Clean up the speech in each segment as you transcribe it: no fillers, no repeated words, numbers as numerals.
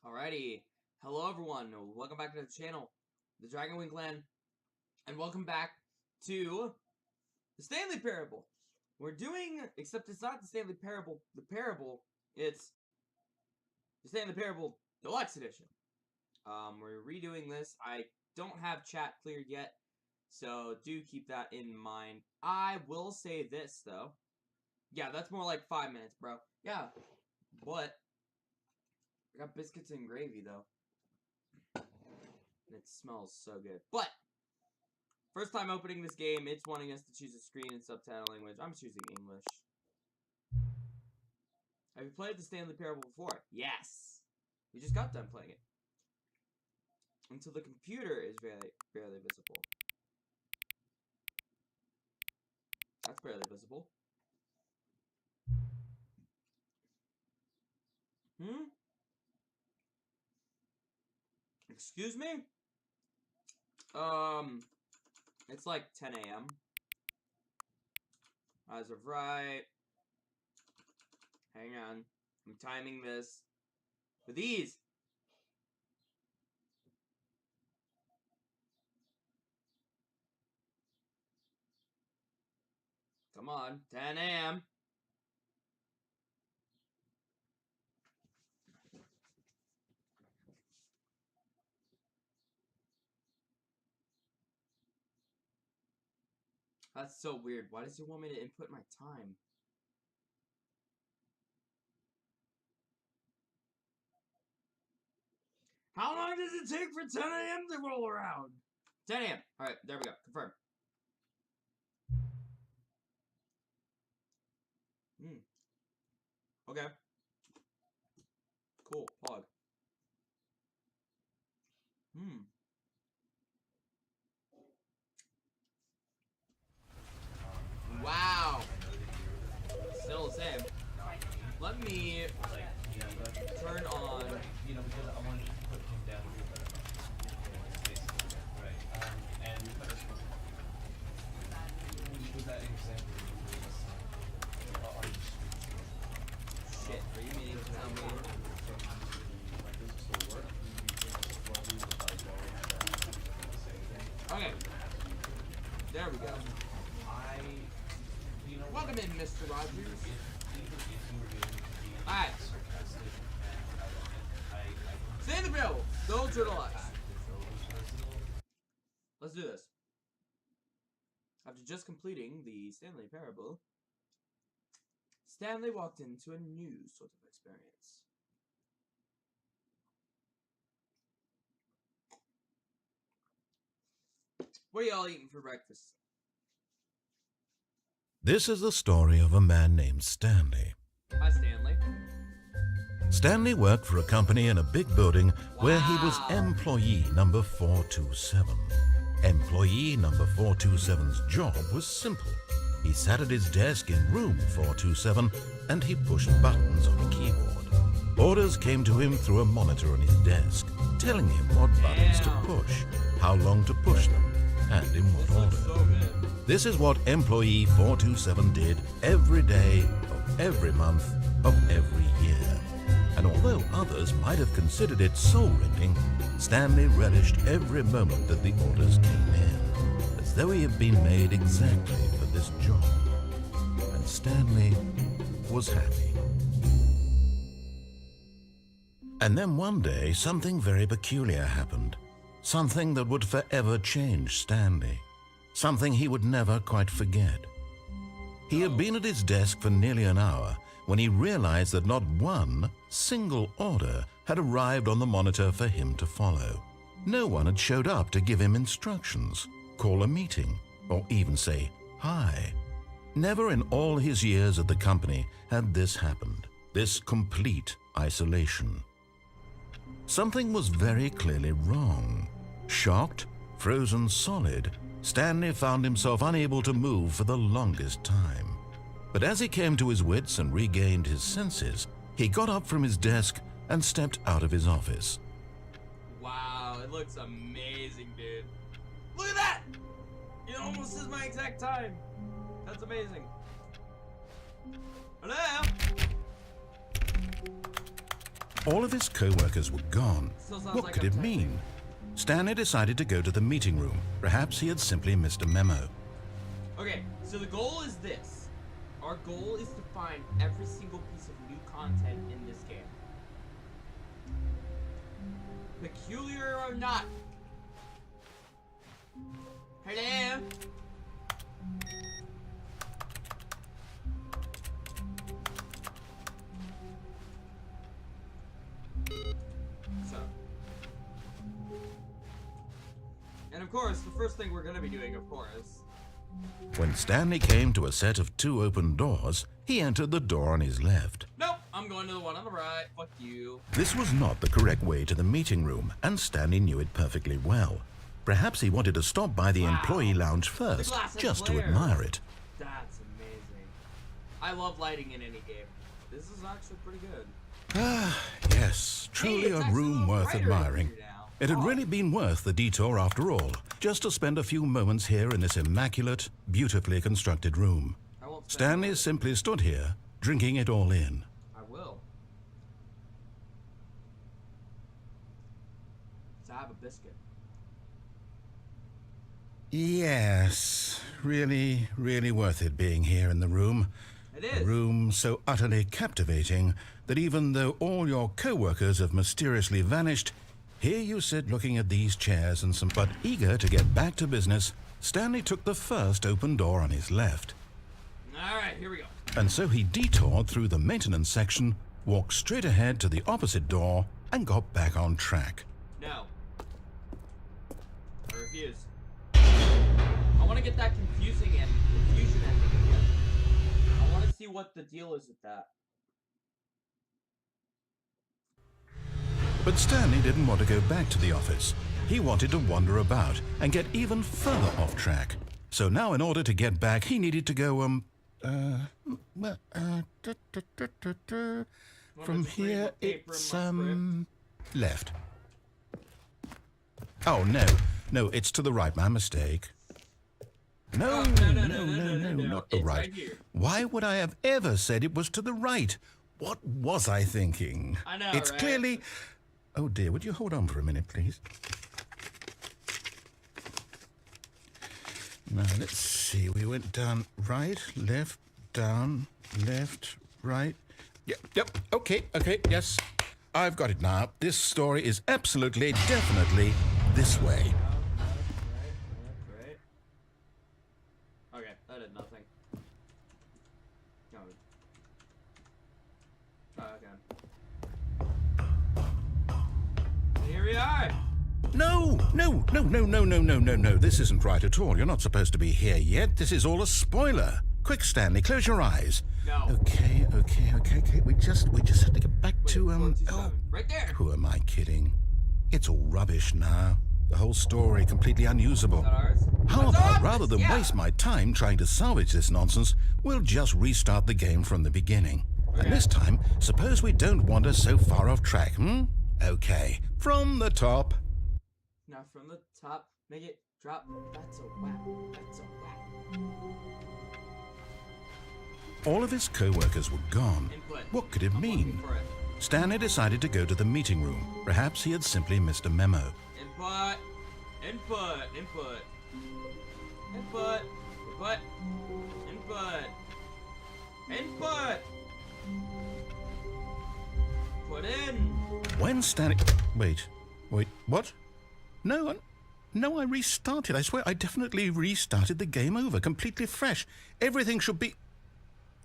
Alrighty, hello everyone, welcome back to the channel, the Dragon Wing Clan, and welcome back to the Stanley Parable. We're doing, except it's not the Stanley Parable, it's the Stanley Parable Deluxe Edition. We're redoing this. I don't have chat cleared yet, so do keep that in mind. I will say this, though. Yeah, that's more like 5 minutes, bro. Yeah, but I got biscuits and gravy, though. It smells so good. But first time opening this game, it's wanting us to choose a screen and subtitle language. I'm choosing English. Have you played the Stanley Parable before? Yes. We just got done playing it. Until the computer is barely visible. That's barely visible. Excuse me? It's like 10 a.m. As of right. Hang on. I'm timing this with ease. Come on. 10 a.m. That's so weird. Why does it want me to input my time? How long does it take for 10 a.m. to roll around? 10 a.m. Alright, there we go. Confirm. Okay. Cool. Pog. Wow. Still the same. Let me turn on. Because I wanted to put him down right. And with that example, Shit, are you meaning to tell me? Okay. There we go. Welcome in, Mr. Rogers. Alright. Stanley Parable. Go to the left. Let's do this. After just completing the Stanley Parable, Stanley walked into a new sort of experience. What are y'all eating for breakfast? This is the story of a man named Stanley. Hi, Stanley. Stanley worked for a company in a big building where he was employee number 427. Employee number 427's job was simple. He sat at his desk in room 427 and he pushed buttons on a keyboard. Orders came to him through a monitor on his desk, telling him what buttons to push, how long to push them, and in what order. This is what employee 427 did every day of every month of every year. And although others might have considered it soul-rending, Stanley relished every moment that the orders came in, as though he had been made exactly for this job. And Stanley was happy. And then one day, something very peculiar happened. Something that would forever change Stanley. Something he would never quite forget. He had been at his desk for nearly an hour when he realized that not one single order had arrived on the monitor for him to follow. No one had showed up to give him instructions, call a meeting, or even say hi. Never in all his years at the company had this happened, this complete isolation. Something was very clearly wrong. Shocked, frozen solid, Stanley found himself unable to move for the longest time. But as he came to his wits and regained his senses, he got up from his desk and stepped out of his office. Wow, it looks amazing, dude. Look at that! It almost is my exact time. That's amazing. Hello? All of his co-workers were gone. Still sounds What like could I'm it typing. mean? Stanley decided to go to the meeting room. Perhaps he had simply missed a memo. Okay, so the goal is this. Our goal is to find every single piece of new content in this game. Peculiar or not. Hello? So. And of course, the first thing we're gonna be doing, of course. When Stanley came to a set of 2 open doors, he entered the door on his left. Nope, I'm going to the one on the right. Fuck you. This was not the correct way to the meeting room, and Stanley knew it perfectly well. Perhaps he wanted to stop by the Wow. employee lounge first, glass has just to layers. admire it. That's amazing. I love lighting in any game. This is actually pretty good. Ah, yes, truly it's a actually a room little worth brighter in admiring. here now. It had Oh. really been worth the detour after all, just to spend a few moments here in this immaculate, beautifully constructed room. I won't spend Stanley more. simply stood here, drinking it all in. I will. To have a biscuit. Yes, really, really worth it being here in the room. It A is. room so utterly captivating that even though all your co-workers have mysteriously vanished, here you sit looking at these chairs and some... But eager to get back to business, Stanley took the first open door on his left. Alright, here we go. And so he detoured through the maintenance section, walked straight ahead to the opposite door, and got back on track. No. I refuse. I want to get that confusion ending again. I want to see what the deal is with that. But Stanley didn't want to go back to the office. He wanted to wander about and get even further off track. So now in order to get back, he needed to go, from just read here, what paper it's, in my left. Oh, no, it's to the right, my mistake. No, Oh, no, not the It's right. right here. Why would I have ever said it was to the right? What was I thinking? I know, It's right? clearly... Oh dear, would you hold on for a minute, please? Now, let's see. We went down right, left, down, left, right. Yep, okay, yes. I've got it now. This story is absolutely, definitely this way. Right. Okay, that did nothing. No. Oh, okay. Here we are! No. This isn't right at all. You're not supposed to be here yet. This is all a spoiler. Quick, Stanley, close your eyes. No. Okay. We just have to get back to, 427. Right there! Who am I kidding? It's all rubbish now. The whole story completely unusable. Is that ours? How That's about ours! rather than Yeah. waste my time trying to salvage this nonsense, we'll just restart the game from the beginning. Okay. And this time, suppose we don't wander so far off track, Okay, from the top. Now from the top, make it drop. That's a whack. That's a whack. All of his co-workers were gone. Input. What could it I'm mean? looking for it. Stanley decided to go to the meeting room. Perhaps he had simply missed a memo. Input. Input. Input. Input. Input. Input. Input. Put in. When Stanley... Wait, what? No, I restarted. I swear, I definitely restarted the game over, completely fresh. Everything should be...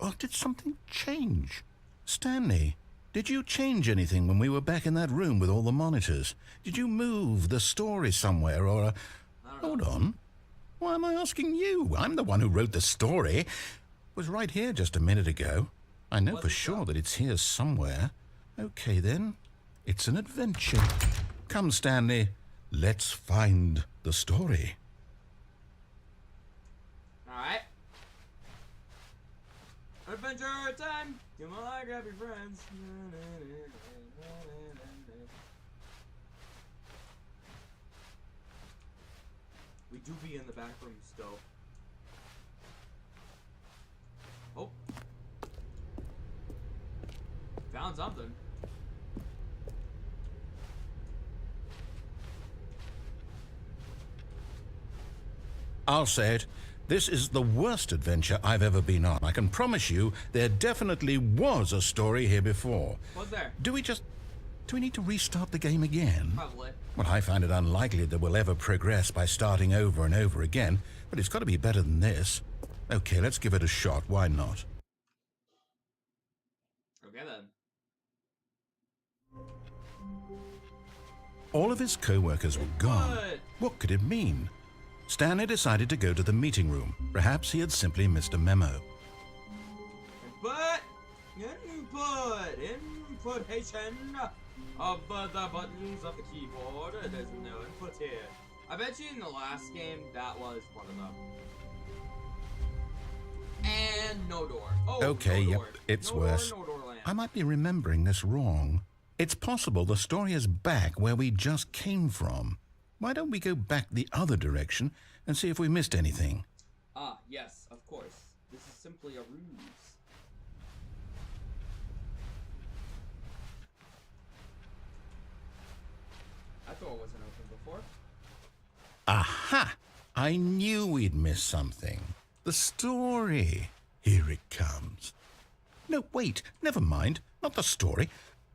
Oh, did something change? Stanley, did you change anything when we were back in that room with all the monitors? Did you move the story somewhere, or... I don't know. Hold on. Why am I asking you? I'm the one who wrote the story. It was right here just a minute ago. I know Was for it sure so? that it's here somewhere. Okay, then. It's an adventure. Come, Stanley. Let's find the story. Alright. Adventure time! Come on, grab your friends. We do be in the back room still. Oh. Found something. I'll say it. This is the worst adventure I've ever been on. I can promise you there definitely was a story here before. What's there? Do we need to restart the game again? Probably. Well, I find it unlikely that we'll ever progress by starting over and over again, but it's got to be better than this. Okay, let's give it a shot. Why not? Okay then. All of his co-workers were gone. What could it mean? Stanley decided to go to the meeting room. Perhaps he had simply missed a memo. Inputtation of the buttons of the keyboard. There's no input here. I bet you in the last game that was one of them. And no door. Oh, okay, no yep, door. it's no worse. Door, no door lamp. I might be remembering this wrong. It's possible the story is back where we just came from. Why don't we go back the other direction and see if we missed anything? Ah, yes, of course. This is simply a ruse. I thought it wasn't open before. Aha! I knew we'd missed something. The story. Here it comes. No, wait, never mind. Not the story.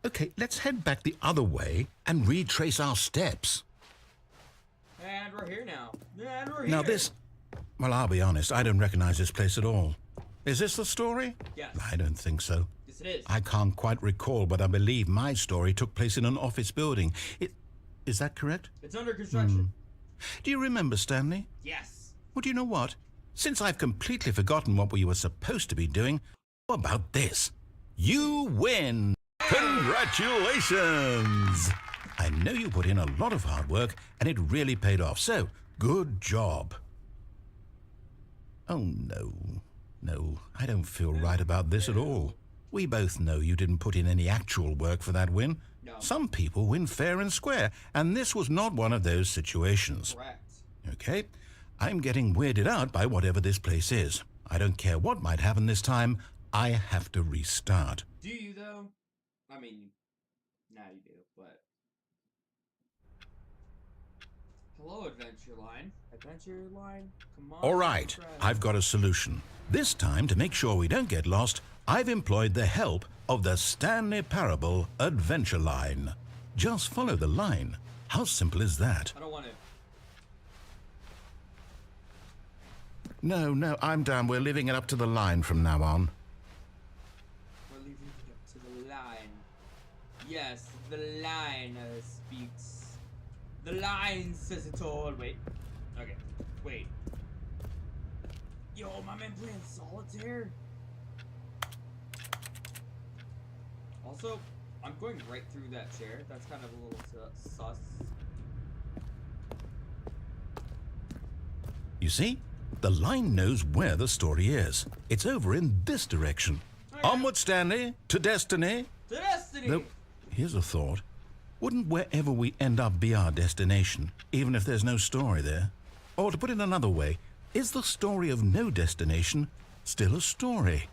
Okay, let's head back the other way and retrace our steps. And we're here now. And we're here. Now this... Well, I'll be honest, I don't recognize this place at all. Is this the story? Yes. I don't think so. Yes, it is. I can't quite recall, but I believe my story took place in an office building. Is that correct? It's under construction. Do you remember, Stanley? Yes. Well, do you know what? Since I've completely forgotten what we were supposed to be doing, how about this? You win! Congratulations! I know you put in a lot of hard work, and it really paid off, so good job. Oh, no. No, I don't feel right about this at all. We both know you didn't put in any actual work for that win. No. Some people win fair and square, and this was not one of those situations. Correct. Okay? I'm getting weirded out by whatever this place is. I don't care what might happen this time. I have to restart. Do you, though? I mean, now you do, but... Hello, Adventure Line. Adventure Line? Come on. All right, friend. I've got a solution. This time, to make sure we don't get lost, I've employed the help of the Stanley Parable Adventure Line. Just follow the line. How simple is that? I don't want to. No, I'm down. We're leaving it up to the line from now on. We're leaving it up to the line. Yes, the line speaks. The line says it all. Wait. Okay. Wait. Yo, my man playing solitaire. Also, I'm going right through that chair. That's kind of a little sus. You see? The line knows where the story is. It's over in this direction. Okay. Onward, Stanley, to destiny. To destiny! Though, here's a thought. Wouldn't wherever we end up be our destination, even if there's no story there? Or to put it another way, is the story of no destination still a story?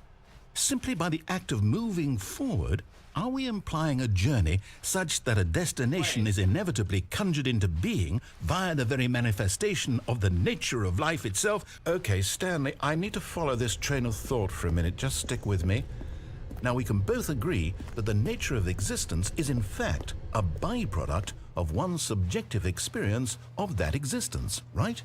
Simply by the act of moving forward, are we implying a journey such that a destination is inevitably conjured into being via the very manifestation of the nature of life itself? Okay, Stanley, I need to follow this train of thought for a minute. Just stick with me. Now, we can both agree that the nature of existence is in fact a byproduct of one's subjective experience of that existence, right?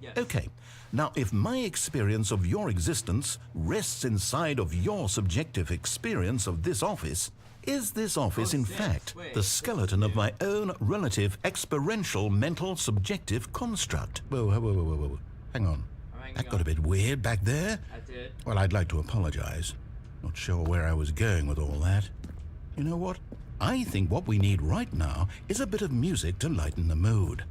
Yes. Okay. Now, if my experience of your existence rests inside of your subjective experience of this office, is this office in fact the skeleton of my own relative experiential mental subjective construct? Whoa. Hang on. That got a bit weird back there. I did. Well, I'd like to apologize. Not sure where I was going with all that. You know what? I think what we need right now is a bit of music to lighten the mood.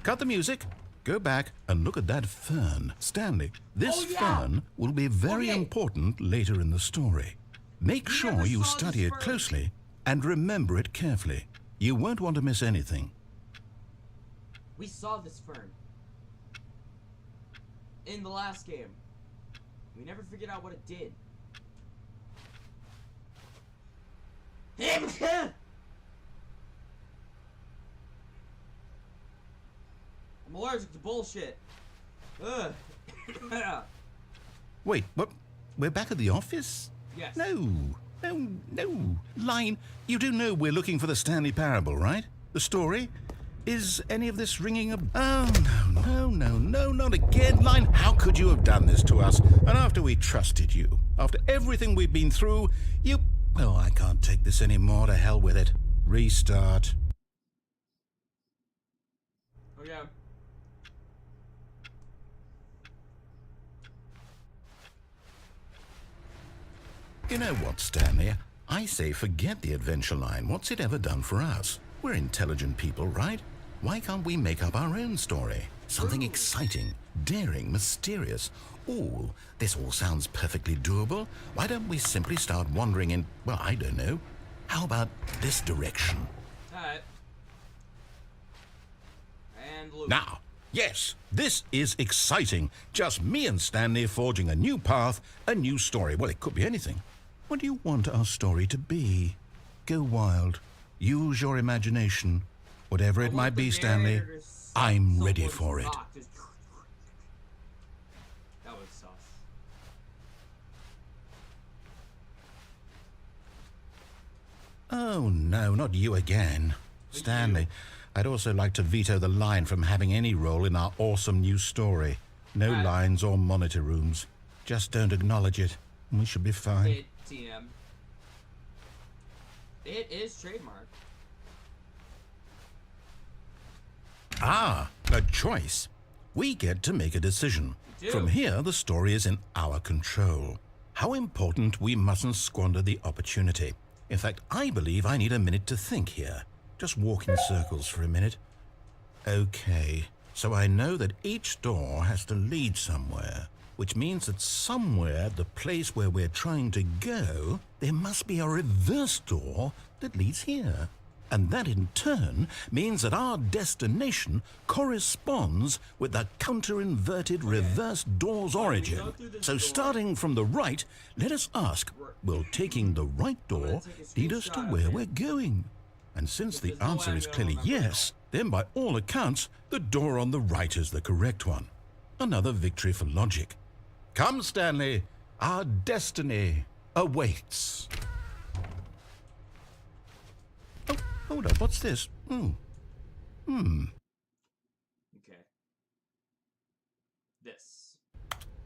Cut the music. Go back and look at that fern. Stanley, this fern will be very important later in the story. Make sure you study it closely and remember it carefully. You won't want to miss anything. We saw this fern in the last game. We never figured out what it did. I'm allergic to bullshit. Ugh. Wait, what? We're back at the office? Yes. No. Line, you do know we're looking for the Stanley Parable, right? The story? Is any of this ringing a... Oh, no, not again. Line, how could you have done this to us? And after we trusted you, after everything we've been through, you... Oh, I can't take this anymore. To hell with it. Restart. Okay. You know what, Stanley? I say forget the adventure line. What's it ever done for us? We're intelligent people, right? Why can't we make up our own story? Something exciting, daring, mysterious. Ooh, this all sounds perfectly doable. Why don't we simply start wandering in, well, I don't know. How about this direction? Alright. And loop. Now, yes, this is exciting. Just me and Stanley forging a new path, a new story. Well, it could be anything. What do you want our story to be? Go wild. Use your imagination. Whatever it might be, Stanley, I'm ready for it. That was sus. Oh, no, not you again. Stanley, I'd also like to veto the line from having any role in our awesome new story. No lines or monitor rooms. Just don't acknowledge it, and we should be fine. TM. It is trademarked. Ah, a choice. We get to make a decision. We do. From here, the story is in our control. How important, we mustn't squander the opportunity. In fact, I believe I need a minute to think here. Just walk in circles for a minute. Okay, so I know that each door has to lead somewhere, which means that somewhere, the place where we're trying to go, there must be a reverse door that leads here. And that in turn means that our destination corresponds with the counter-inverted reverse door's origin. So starting from the right, let us ask, will taking the right door lead us to where we're going? And since the answer is clearly yes, then by all accounts, the door on the right is the correct one. Another victory for logic. Come, Stanley, our destiny awaits. Oh, hold up, what's this? Okay. This.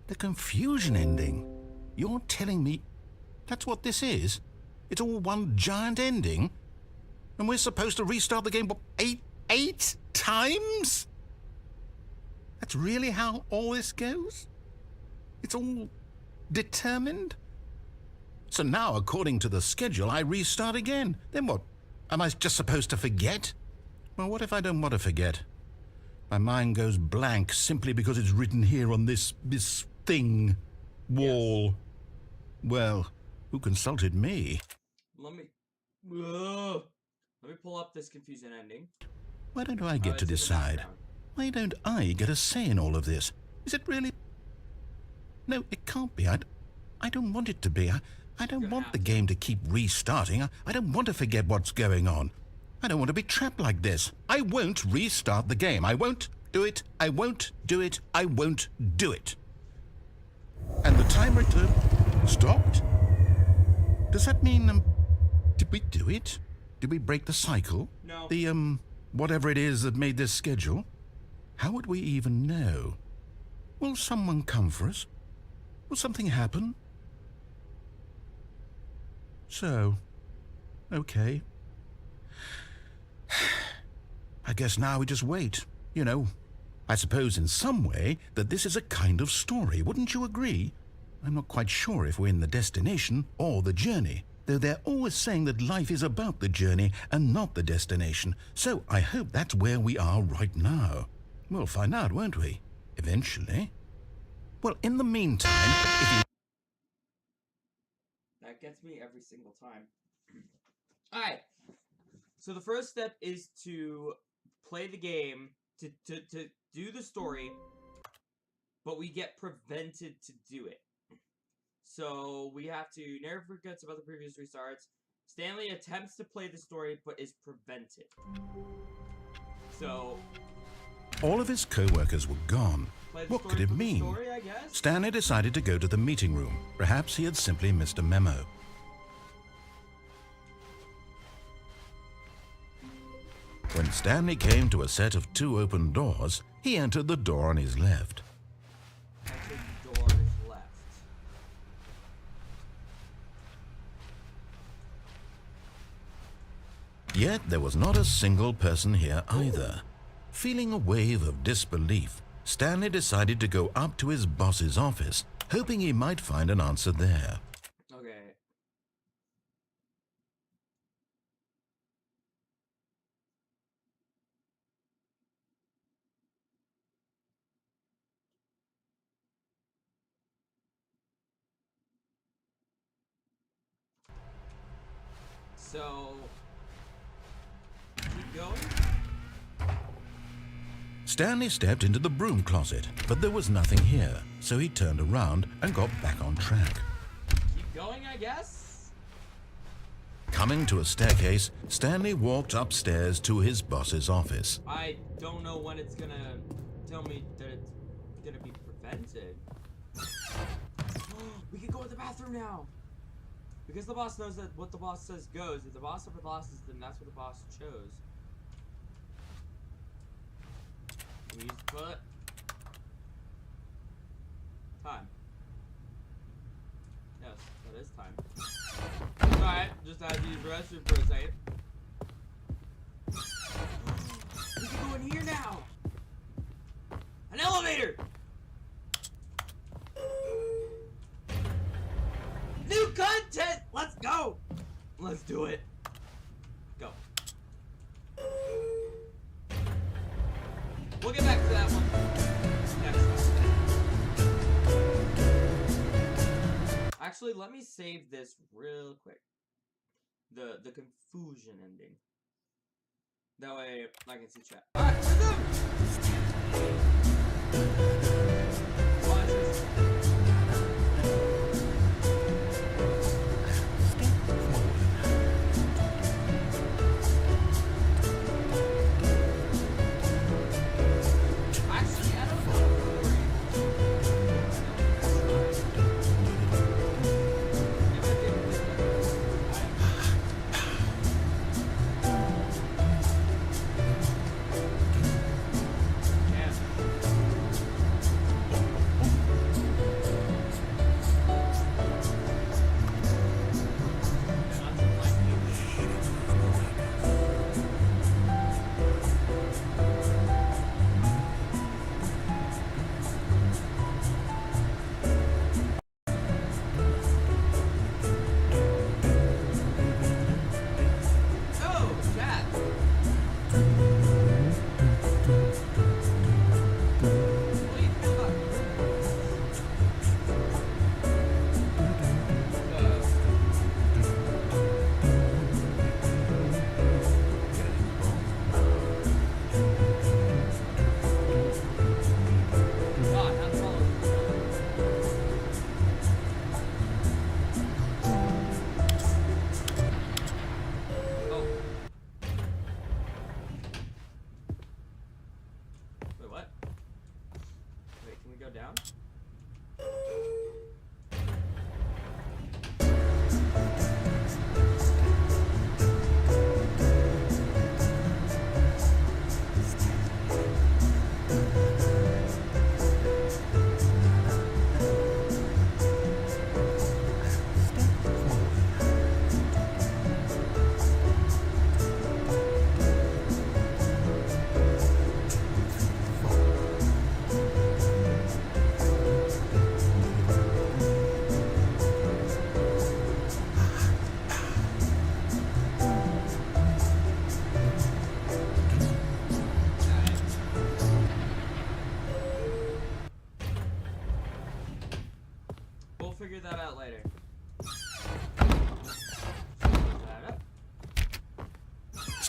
The confusion ending. You're telling me that's what this is? It's all one giant ending? And we're supposed to restart the game, what, eight times? That's really how all this goes? It's all determined? So now, according to the schedule, I restart again. Then what? Am I just supposed to forget? Well, what if I don't want to forget? My mind goes blank simply because it's written here on this thing, wall. Yes. Well, who consulted me? Let me pull up this confusion ending. Why don't I get to decide? Why don't I get a say in all of this? Is it really? No, it can't be. I don't want it to be. I don't want the game to keep restarting. I don't want to forget what's going on. I don't want to be trapped like this. I won't restart the game. I won't do it. I won't do it. I won't do it. And the timer stopped? Does that mean, did we do it? Did we break the cycle? No. The, whatever it is that made this schedule? How would we even know? Will someone come for us? Will something happen? So, okay. I guess now we just wait, you know. I suppose in some way that this is a kind of story, wouldn't you agree? I'm not quite sure if we're in the destination or the journey, though they're always saying that life is about the journey and not the destination, so I hope that's where we are right now. We'll find out, won't we? Eventually. Well, in the meantime, if you... That gets me every single time. Alright. So the first step is to play the game to do the story, but we get prevented to do it. So we have to never forgets about the previous restarts. Stanley attempts to play the story, but is prevented. So All of his co-workers were gone. What could it mean? Story, I guess? Stanley decided to go to the meeting room. Perhaps he had simply missed a memo. When Stanley came to a set of 2 open doors, he entered the door on his left. Enter the door on his left. Yet there was not a single person here either. Feeling a wave of disbelief, Stanley decided to go up to his boss's office, hoping he might find an answer there. Okay. So, keep going. Stanley stepped into the broom closet, but there was nothing here, so he turned around and got back on track. Keep going, I guess. Coming to a staircase, Stanley walked upstairs to his boss's office. I don't know when it's gonna tell me that it's gonna be prevented. We can go to the bathroom now. Because the boss knows that what the boss says goes. If the boss ever losses, then that's what the boss chose. We use the toilet. Time. Yes, that is time. Alright, just had to use the restroom for a second. We can go in here now! An elevator! New content! Let's go! Let's do it. Go. We'll get back to that one next time. Actually, let me save this real quick. The confusion ending. That way I can see chat. Alright,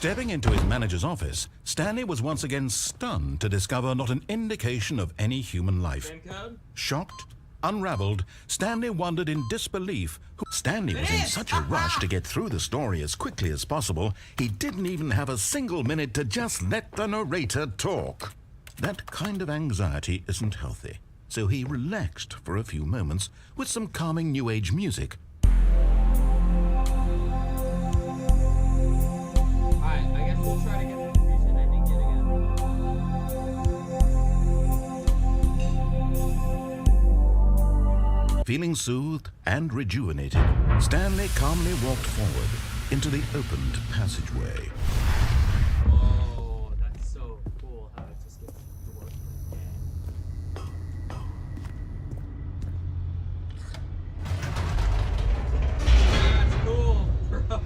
Stepping into his manager's office, Stanley was once again stunned to discover not an indication of any human life. Same code? Shocked, unraveled, Stanley wondered in disbelief. Stanley was in such a rush to get through the story as quickly as possible, he didn't even have a single minute to just let the narrator talk. That kind of anxiety isn't healthy, so he relaxed for a few moments with some calming New Age music. Alright, I guess we'll try to get the recent ending yet again. Feeling soothed and rejuvenated, Stanley calmly walked forward into the opened passageway. Oh, that's so cool how it just gets dwarfed. That's cool, bro.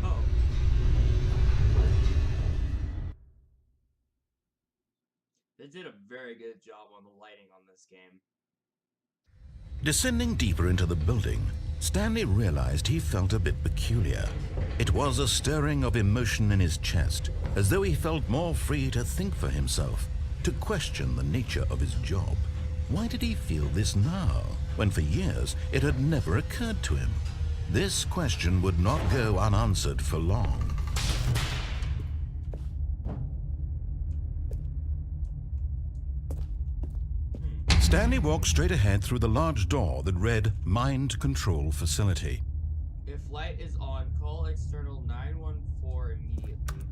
They did a very good job on the lighting on this game. Descending deeper into the building, Stanley realized he felt a bit peculiar. It was a stirring of emotion in his chest, as though he felt more free to think for himself, to question the nature of his job. Why did he feel this now, when for years it had never occurred to him? This question would not go unanswered for long. Stanley walked straight ahead through the large door that read Mind Control Facility. If light is on, call external 914 immediately.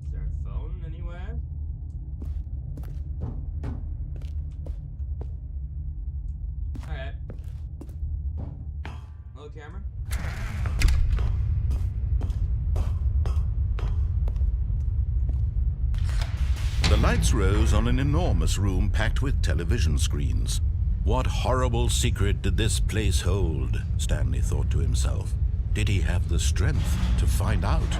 Is there a phone anywhere? Alright. Hello, camera? The lights rose on an enormous room packed with television screens. What horrible secret did this place hold? Stanley thought to himself. Did he have the strength to find out? Is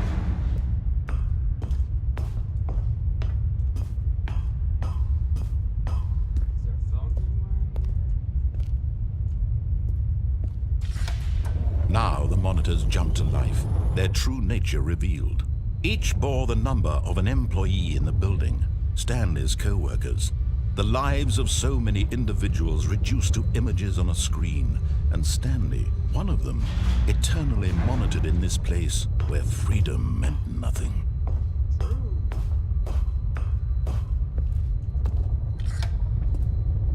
there phones anywhere? Now the monitors jumped to life, their true nature revealed. Each bore the number of an employee in the building, Stanley's co-workers. The lives of so many individuals reduced to images on a screen, and Stanley, one of them, eternally monitored in this place where freedom meant nothing.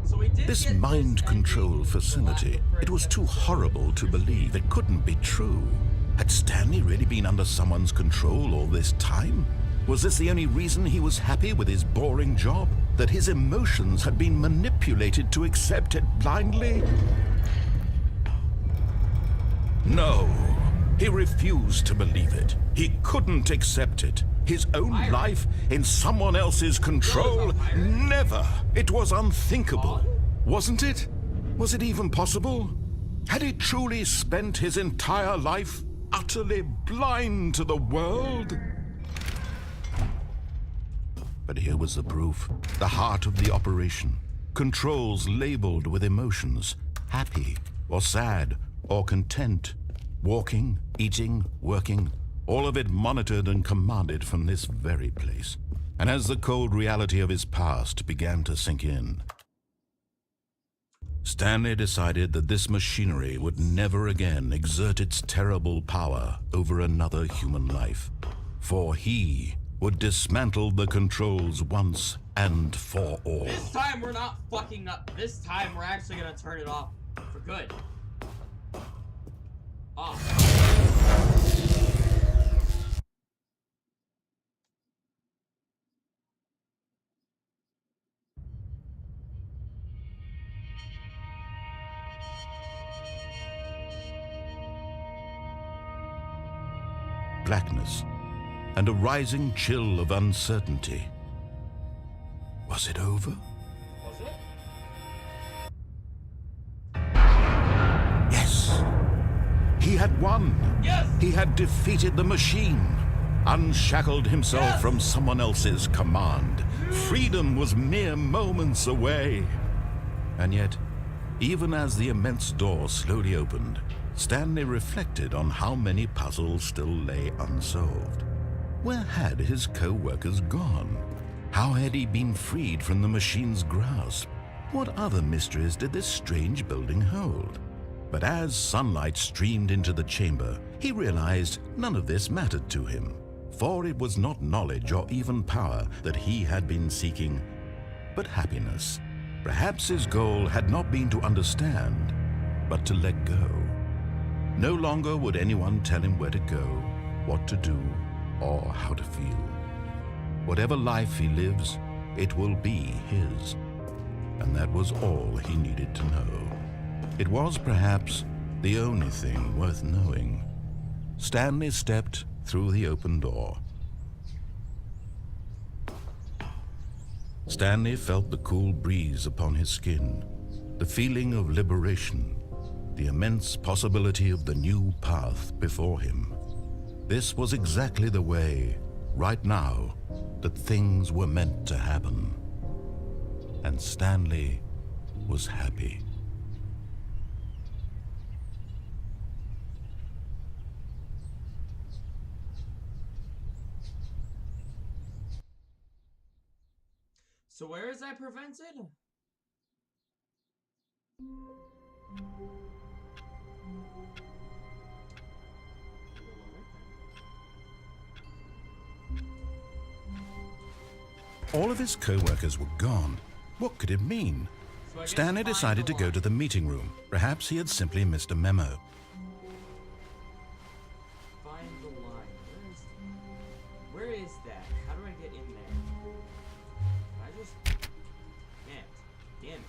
So we did This get mind ending control facility, the last it was too horrible to believe. It couldn't be true. Had Stanley really been under someone's control all this time? Was this the only reason he was happy with his boring job? That his emotions had been manipulated to accept it blindly? No, he refused to believe it. He couldn't accept it. His own life in someone else's control? Never. It was unthinkable. Wasn't it? Was it even possible? Had he truly spent his entire life utterly blind to the world? But here was the proof, the heart of the operation. Controls labeled with emotions, happy or sad or content. Walking, eating, working, all of it monitored and commanded from this very place. And as the cold reality of his past began to sink in, Stanley decided that this machinery would never again exert its terrible power over another human life. For he would dismantle the controls once and for all. This time we're not fucking up. This time we're actually gonna turn it off for good. Off. Blackness and a rising chill of uncertainty. Was it over? Was it? Yes. He had won. Yes! He had defeated the machine, unshackled himself Yes! from someone else's command. Freedom was mere moments away. And yet, even as the immense door slowly opened, Stanley reflected on how many puzzles still lay unsolved. Where had his co-workers gone? How had he been freed from the machine's grasp? What other mysteries did this strange building hold? But as sunlight streamed into the chamber, he realized none of this mattered to him, for it was not knowledge or even power that he had been seeking, but happiness. Perhaps his goal had not been to understand, but to let go. No longer would anyone tell him where to go, what to do, or how to feel. Whatever life he lives, it will be his. And that was all he needed to know. It was perhaps the only thing worth knowing. Stanley stepped through the open door. Stanley felt the cool breeze upon his skin, the feeling of liberation, the immense possibility of the new path before him. This was exactly the way, right now, that things were meant to happen. And Stanley was happy. So where is that prevented? All of his co-workers were gone. What could it mean? So I guess Stanley find decided the to go line. to the meeting room. Perhaps he had simply missed a memo. Find the line. Where is that? How do I get in there? Can I just... Man, damn it.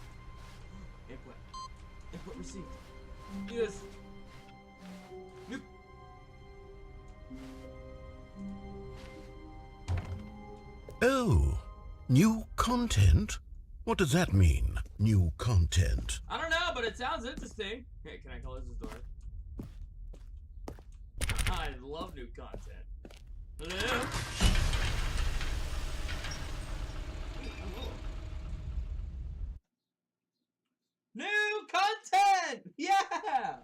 Input. Input received. Yes. Nope. Oh, new content? What does that mean, new content? I don't know, but it sounds interesting. Hey, can I close this door? I love new content. Hello? Hello. New content! Yeah!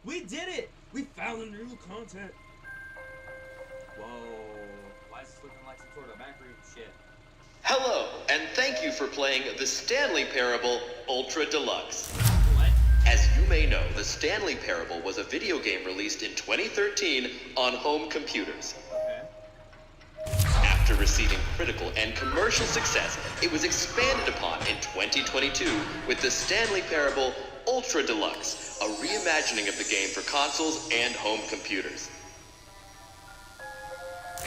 We did it! We found the new content. Whoa. Why is this looking like some sort of backroom shit? Hello, and thank you for playing the Stanley Parable Ultra Deluxe. What? As you may know, the Stanley Parable was a video game released in 2013 on home computers. Okay. After receiving critical and commercial success, it was expanded upon in 2022 with the Stanley Parable Ultra Deluxe, a reimagining of the game for consoles and home computers.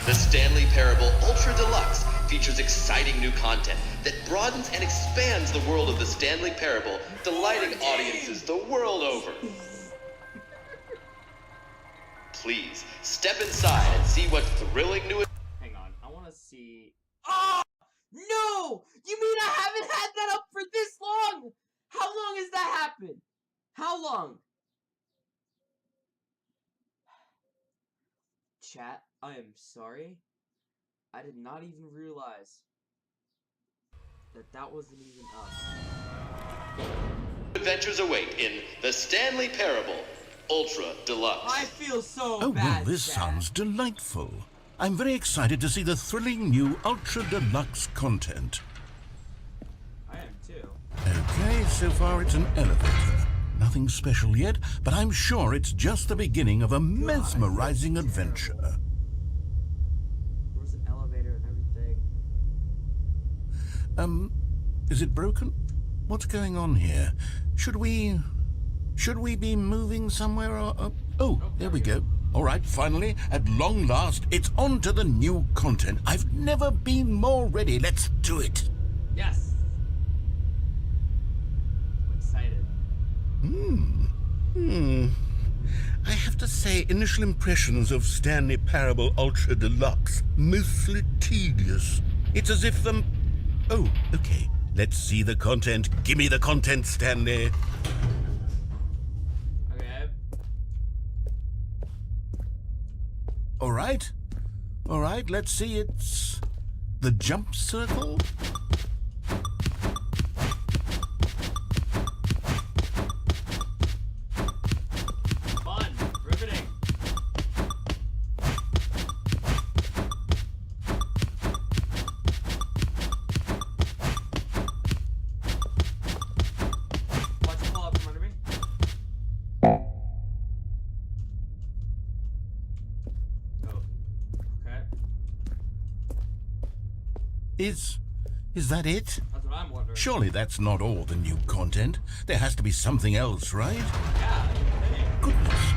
The Stanley Parable Ultra Deluxe features exciting new content that broadens and expands the world of the Stanley Parable, delighting audiences the world over. Please, step inside and see what thrilling new... Hang on, I want to see... Oh! No! You mean I haven't had that up for this long? How long has that happened? How long? Chat, I am sorry. I did not even realize that wasn't even up. Adventures await in the Stanley Parable Ultra Deluxe. I feel so Oh, bad, well, this chat. sounds delightful. I'm very excited to see the thrilling new Ultra Deluxe content. I am too. Okay, so far it's an elevator. Nothing special yet, but I'm sure it's just the beginning of a mesmerizing adventure. There was an elevator and everything. Is it broken? What's going on here? Should we be moving somewhere or... Oh, there we go. All right, finally, at long last, it's on to the new content. I've never been more ready. Let's do it. Yes. I'm excited. I have to say, initial impressions of Stanley Parable Ultra Deluxe, mostly tedious. It's as if the... Oh, okay. Let's see the content. Give me the content, Stanley. Okay. All right. All right, let's see. It's the jump circle. Fun. Riveting. Is that it? That's what I'm wondering. Surely that's not all the new content. There has to be something else, right? Yeah. Goodness.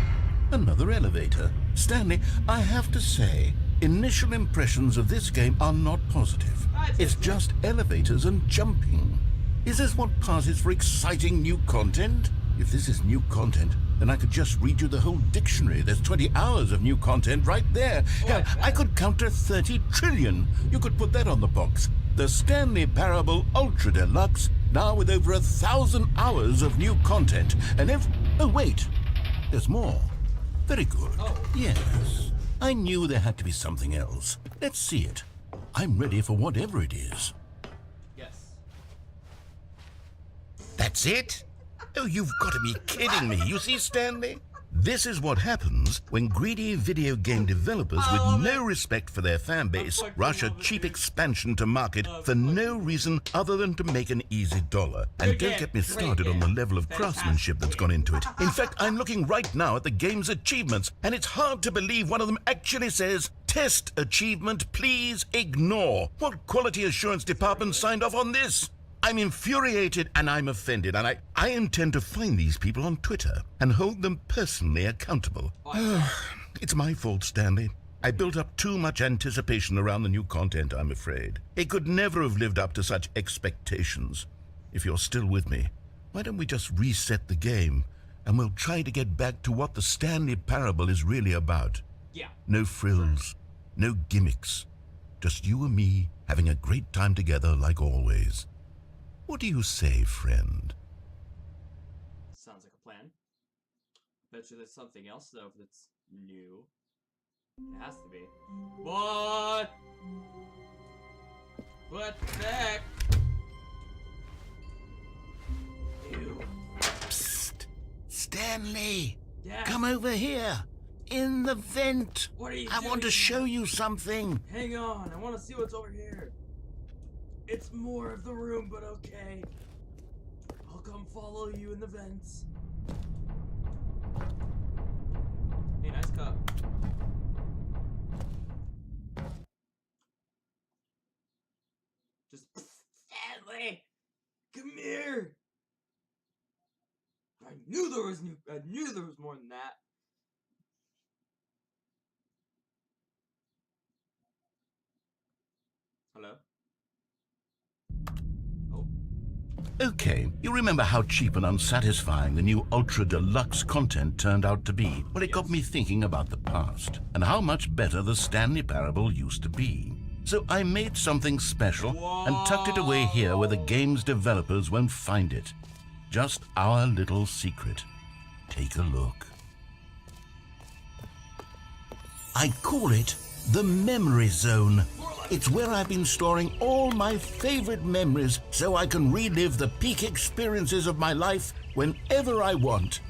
Another elevator. Stanley, I have to say, initial impressions of this game are not positive. It's just elevators and jumping. Is this what passes for exciting new content? If this is new content, then I could just read you the whole dictionary. There's 20 hours of new content right there. Hell, I could count to 30 trillion. You could put that on the box. The Stanley Parable Ultra Deluxe, now with over 1,000 hours of new content. And oh wait, there's more. Very good. Yes, I knew there had to be something else. Let's see it. I'm ready for whatever it is. Yes. That's it? Oh, you've got to be kidding me. You see, Stanley? This is what happens when greedy video game developers with no respect for their fan base rush a cheap expansion to market for no reason other than to make an easy dollar. And don't get me started on the level of craftsmanship that's gone into it. In fact, I'm looking right now at the game's achievements, and it's hard to believe one of them actually says, "Test achievement, please ignore." What quality assurance department signed off on this? I'm infuriated and I'm offended, and I intend to find these people on Twitter and hold them personally accountable. It's my fault, Stanley. I built up too much anticipation around the new content, I'm afraid. It could never have lived up to such expectations. If you're still with me, why don't we just reset the game and we'll try to get back to what the Stanley Parable is really about. Yeah. No frills, no gimmicks. Just you and me having a great time together like always. What do you say, friend? Sounds like a plan. Bet you there's something else though that's new. It has to be. What? What the heck? Ew. Psst! Stanley! Yeah. Come over here! In the vent! What are you I doing? want to show you something! Hang on, I want to see what's over here. It's more of the room, but okay. I'll come follow you in the vents. Hey, nice cup. Just Stanley, come here. I knew there was more than that. Hello? Okay, you remember how cheap and unsatisfying the new Ultra Deluxe content turned out to be? Well, it got me thinking about the past and how much better the Stanley Parable used to be. So I made something special and tucked it away here where the game's developers won't find it. Just our little secret. Take a look. I call it the Memory Zone. It's where I've been storing all my favorite memories so I can relive the peak experiences of my life whenever I want.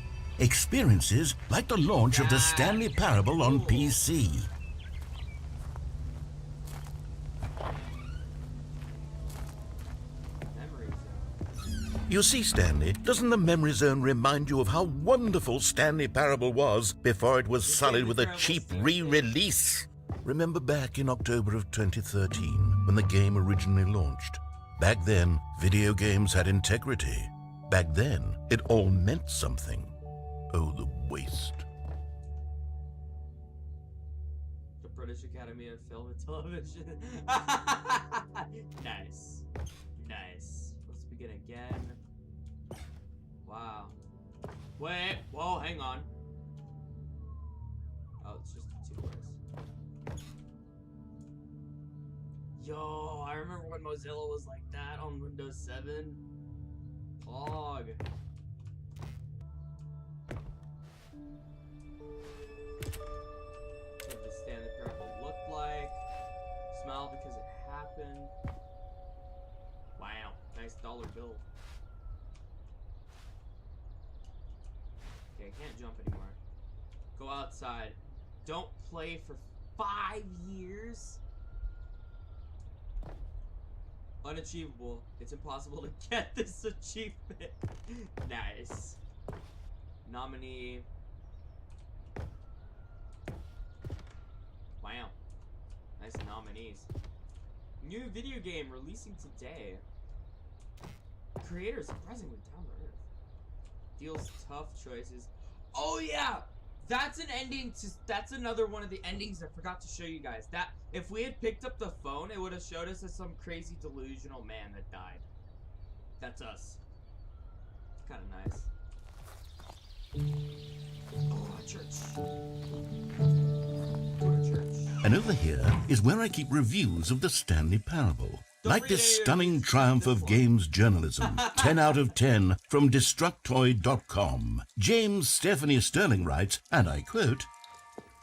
Experiences like the launch of the Stanley Parable on PC. You see, Stanley, doesn't the Memory Zone remind you of how wonderful Stanley Parable was before it was sullied with a cheap re-release? Remember back in October of 2013, when the game originally launched? Back then, video games had integrity. Back then, it all meant something. Oh, the waste. The British Academy of Film and Television. Nice. Nice. Let's begin again. Wow. Wait. Whoa, hang on. Oh, it's just 2 words. Yo, I remember when Mozilla was like that on Windows 7. Pog. What did the Stanley Parable look like? Smile because it happened. Wow, nice dollar bill. Okay, I can't jump anymore. Go outside. Don't play for 5 years? Unachievable. It's impossible to get this achievement. Nice. Nominee. Wow. Nice nominees. New video game releasing today. Creator surprisingly down to earth. Deals tough choices. Oh yeah! That's an ending to, that's another one of the endings I forgot to show you guys. That if we had picked up the phone, it would have showed us as some crazy delusional man that died. That's us. Kind of nice. Oh, a church. Go to church. And over here is where I keep reviews of the Stanley Parable. Don't Like read this any of stunning these, triumph this of one. games journalism, 10 out of 10 from Destructoid.com. James Stephanie Sterling writes, and I quote,